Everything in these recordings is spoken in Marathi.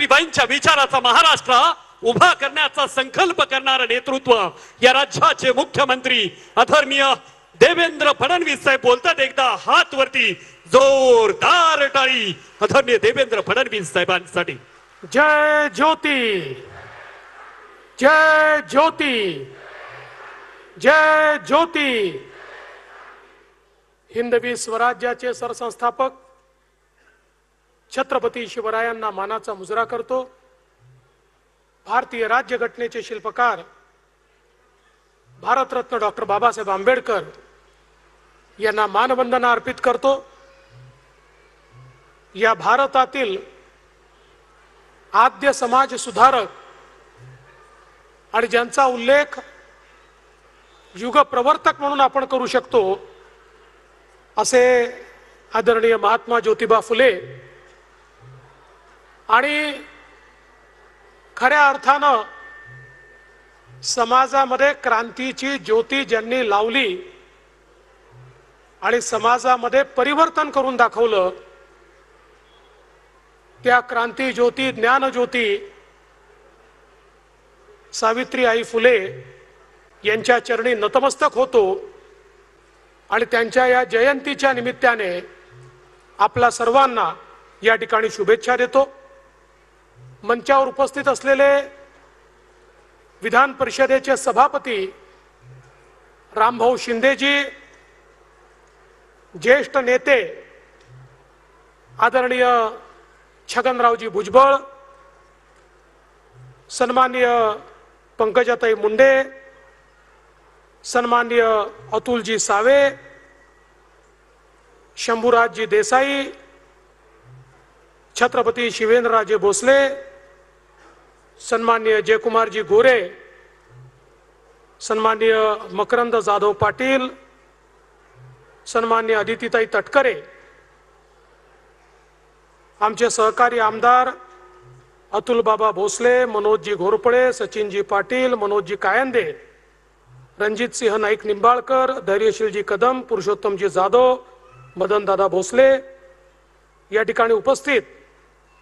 सावित्रीबाईंच्या विचाराचा महाराष्ट्र उभा करण्याचा संकल्प करणारे नेतृत्व या राज्याचे मुख्यमंत्री आदरणीय देवेंद्र फडणवीस साहेब बोलतात। एकदा हात वरती, जोरदार टाळी आदरणीय देवेंद्र फडणवीस साहेबांसाठी। जय ज्योती, जय ज्योती, जय ज्योती। हिंदवी स्वराज्याचे सरसंस्थापक छत्रपती शिवरायांना मानाचा मुजरा करतो। भारतीय राज्यघटनेचे शिल्पकार भारतरत्न डॉक्टर बाबासाहेब आंबेडकर यांना मानवंदना अर्पित करतो। या भारतातील आद्य समाज सुधारक आणि ज्यांचा उल्लेख युग प्रवर्तक म्हणून आपण करू शकतो असे आदरणीय महात्मा ज्योतिबा फुले आणि खऱ्या अर्थानं समाजामध्ये क्रांतीची ज्योती ज्यांनी लावली आणि समाजामध्ये परिवर्तन करून दाखवलं, त्या क्रांती ज्योती, ज्ञान ज्योती सावित्री आई फुले यांच्या चरणी नतमस्तक होतो आणि त्यांच्या या जयंतीच्या निमित्ताने आपल्या सर्वांना या ठिकाणी शुभेच्छा देतो। मंचावर उपस्थित असलेले विधान परिषदेचे सभापती रामभाऊ शिंदेजी, ज्येष्ठ नेते आदरणीय छगनरावजी भुजबळ, सन्माननीय पंकजाताई मुंडे, सन्माननीय अतुलजी सावे, शंभूराजजी देसाई, छत्रपती शिवेंद्रराजे भोसले, सन्माननीय जयकुमारजी गोरे, सन्माननीय मकरंद जाधव पाटील, सन्माननीय अदितीताई तटकरे, आमचे सहकारी आमदार अतुल बाबा भोसले, मनोजजी घोरपडे, सचिनजी पाटील, मनोजजी कायंदे, रणजित सिंह नाईक निंबाळकर, धैर्यशीलजी कदम, पुरुषोत्तमजी जाधव, मदनदादा भोसले, या ठिकाणी उपस्थित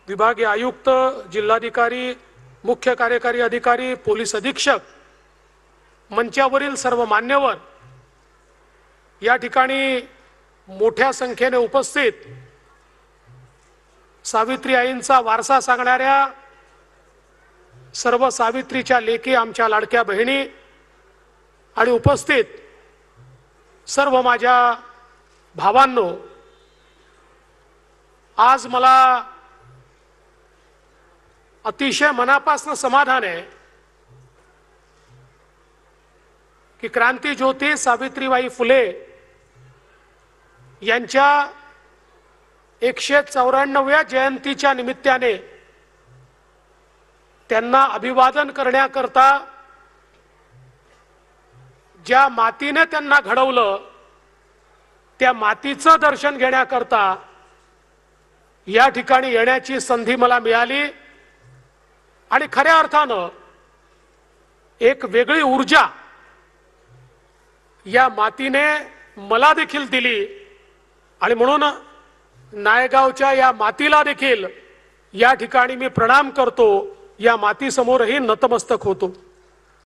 विभागीय आयुक्त, जिल्हाधिकारी, मुख्य कार्यकारी अधिकारी, पोलीस अधीक्षक, मंचावरील सर्व मान्यवर, या ठिकाणी मोठ्या संख्येने उपस्थित सावित्री आईंचा वारसा सांगणाऱ्या सर्व सावित्रीच्या लेकी, आमच्या लाडक्या बहिणी आणि उपस्थित सर्व माझ्या भावांनो, आज मला अतिशय मनापासून समाधान आहे की क्रांती ज्योती सावित्रीबाई फुले यांच्या 194व्या जयंतीच्या निमित्ताने त्यांना अभिवादन करण्याकरता ज्या मातीने त्यांना घडवलं त्या मातीचं दर्शन घेण्याकरता या ठिकाणी येण्याची संधी मला मिळाली आणि खऱ्या अर्थानं एक वेगळी ऊर्जा या मातीने मला देखील दिली आणि म्हणून नायगावच्या या मातीला देखील या ठिकाणी मी प्रणाम करतो, या मातीसमोरही नतमस्तक होतो।